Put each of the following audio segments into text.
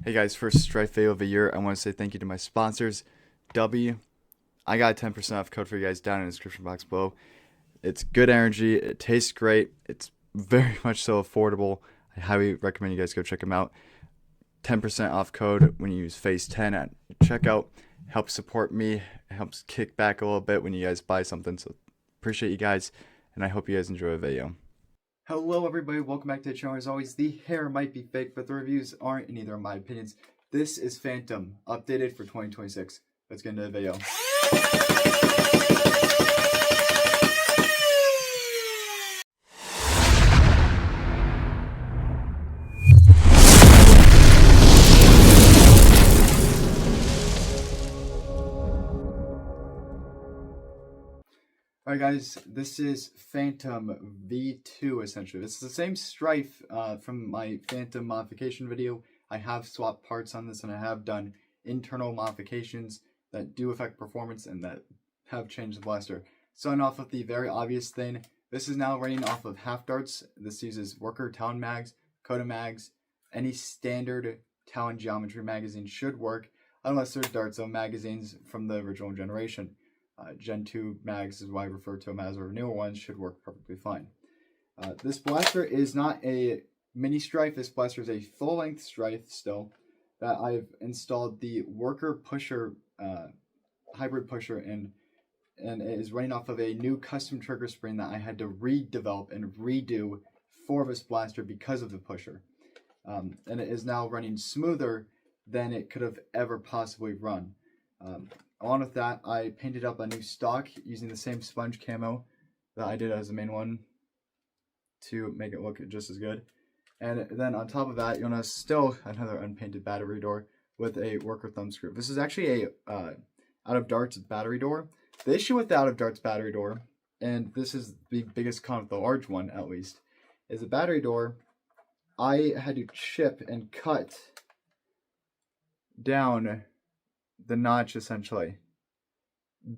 Hey guys, first Stryfe video of the year. I want to say thank you to my sponsors. W, I got a 10% off code for you guys down in the description box below. It's good energy. It tastes great. It's very much so affordable. I highly recommend you guys go check them out. 10% off code when you use phase 10 at checkout. Helps support me. It helps kick back a little bit when you guys buy something. So appreciate you guys, and I hope you guys enjoy the video. Hello everybody, welcome back to the channel. As always, the hair might be fake, but the reviews aren't, and neither are my opinions. This is Phantom, updated for 2026. Let's get into the video. Alright guys, this is Phantom V2 essentially. This is the same Stryfe from my Phantom modification video. I have swapped parts on this and I have done internal modifications that do affect performance and that have changed the blaster. Starting off with the very obvious thing, this is now running off of half darts. This uses worker Talon mags, Coda mags. Any standard Talon geometry magazine should work unless they're dart zone magazines from the original generation. Gen 2 mags is why I refer to them as, or newer ones should work perfectly fine. This blaster is not a mini Stryfe. This blaster is a full-length Stryfe still that I've installed the worker pusher, hybrid pusher in, and it is running off of a new custom trigger spring that I had to redevelop and redo for this blaster because of the pusher. And it is now running smoother than it could have ever possibly run. Along with that, I painted up a new stock using the same sponge camo that I did as the main one to make it look just as good. And then on top of that, you'll notice still another unpainted battery door with a worker thumb screw. This is actually a out of darts battery door. The issue with the out of darts battery door, and this is the biggest con with the large one at least, is the battery door. I had to chip and cut down the notch essentially,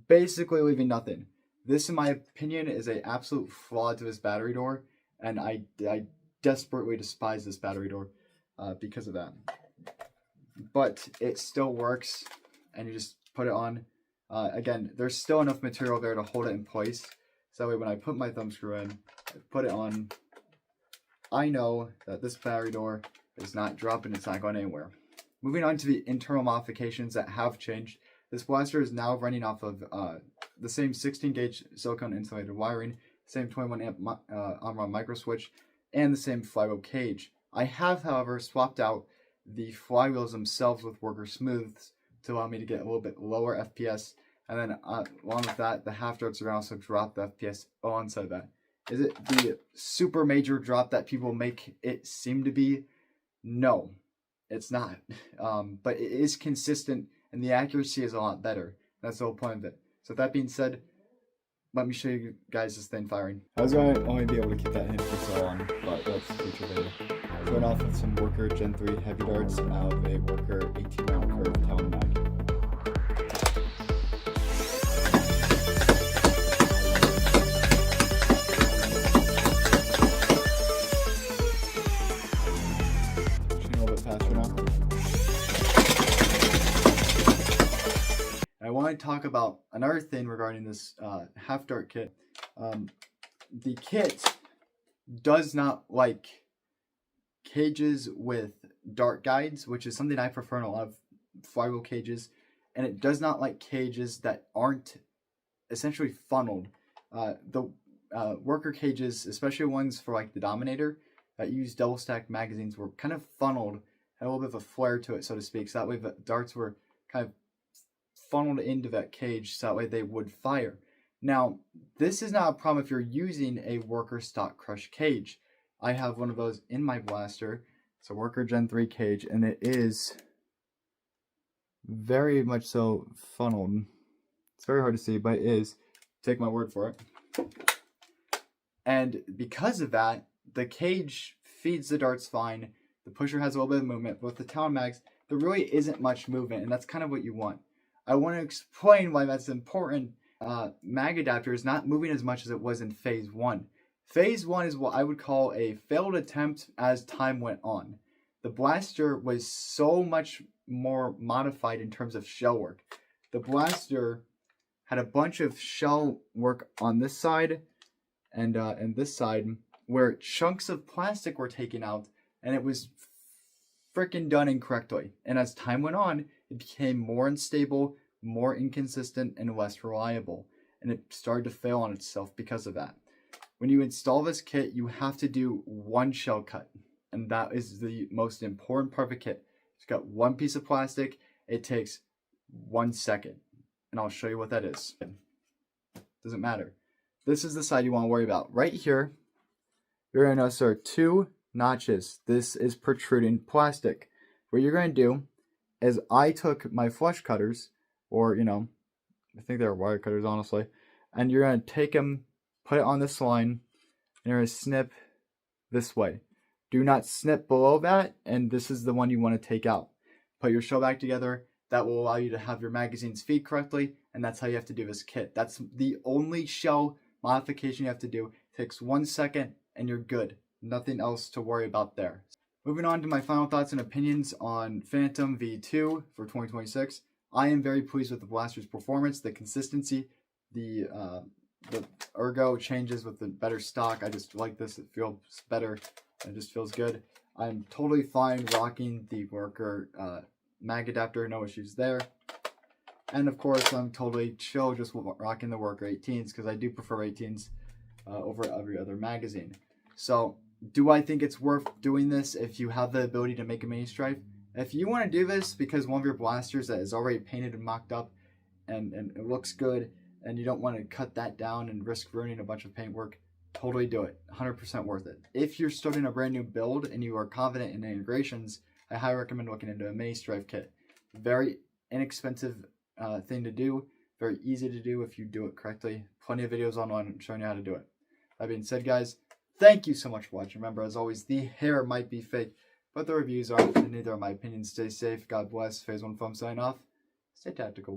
basically leaving nothing. This, in my opinion, is an absolute flaw to this battery door, and I desperately despise this battery door because of that. But it still works, and you just put it on. Again, there's still enough material there to hold it in place, so that way when I put my thumb screw in, I put it on, I know that this battery door is not dropping, it's not going anywhere. Moving on to the internal modifications that have changed. This blaster is now running off of the same 16 gauge silicone insulated wiring, same 21 amp on micro switch, and the same flywheel cage. I have, however, swapped out the flywheels themselves with worker smooths to allow me to get a little bit lower FPS, and then along with that, the half darts are also drop the FPS alongside that. Is it the super major drop that people make it seem to be? No. It's not, but it is consistent and the accuracy is a lot better. That's the whole point of it. So with that being said, let me show you guys this thing firing. I was going to only be able to keep that hidden for so long, but that's future video. Going off with some worker Gen 3 heavy darts out of a worker 18 round curve Talon mag. I want to talk about another thing regarding this half dart kit. The kit does not like cages with dart guides, which is something I prefer in a lot of flywheel cages, and it does not like cages that aren't essentially funneled. The worker cages, especially ones for like the Dominator that use double stack magazines, were kind of funneled, had a little bit of a flare to it, so to speak, so that way the darts were kind of funneled into that cage so that way they would fire. Now, this is not a problem if you're using a worker stock crush cage. I have one of those in my blaster. It's a worker Gen 3 cage, and it is very much so funneled. It's very hard to see, but it is. Take my word for it. And because of that, the cage feeds the darts fine. The pusher has a little bit of movement, but with the Talon mags, there really isn't much movement, and that's kind of what you want. I want to explain why that's important. Mag adapter is not moving as much as it was in phase 1. Phase 1 is what I would call a failed attempt as time went on. The blaster was so much more modified in terms of shell work. The blaster had a bunch of shell work on this side and this side where chunks of plastic were taken out, and it was freaking done incorrectly. And as time went on, it became more unstable, more inconsistent, and less reliable. And it started to fail on itself because of that. When you install this kit, you have to do one shell cut. And that is the most important part of a kit. It's got one piece of plastic. It takes 1 second. And I'll show you what that is. Doesn't matter. This is the side you want to worry about. Right here, you're going to notice there are 2 notches. This is protruding plastic. What you're going to do is I took my flush cutters, or I think they're wire cutters honestly, and you're going to take them, put it on this line, and you're going to snip this way. Do not snip below that, and this is the one you want to take out. Put your shell back together. That will allow you to have your magazines feed correctly, and that's how you have to do this kit. That's the only shell modification you have to do. It takes 1 second and you're good. Nothing else to worry about there. Moving on to my final thoughts and opinions on Phantom V2 for 2026. I am very pleased with the blaster's performance, the consistency, the ergo changes with the better stock. I just like this. It feels better. It just feels good. I'm totally fine rocking the worker mag adapter. No issues there. And of course, I'm totally chill just rocking the worker 18s because I do prefer 18s over every other magazine. So, do I think it's worth doing this if you have the ability to make a mini Stryfe? If you want to do this because one of your blasters that is already painted and mocked up and it looks good, and you don't want to cut that down and risk ruining a bunch of paintwork, totally do it. 100% worth it. If you're starting a brand new build and you are confident in the integrations, I highly recommend looking into a mini Stryfe kit. Very inexpensive thing to do. Very easy to do if you do it correctly. Plenty of videos online showing you how to do it. That being said, guys, thank you so much for watching. Remember, as always, the hair might be fake, but the reviews aren't, and neither are my opinions. Stay safe. God bless. Phase 1 Foam signing off. Stay tactical.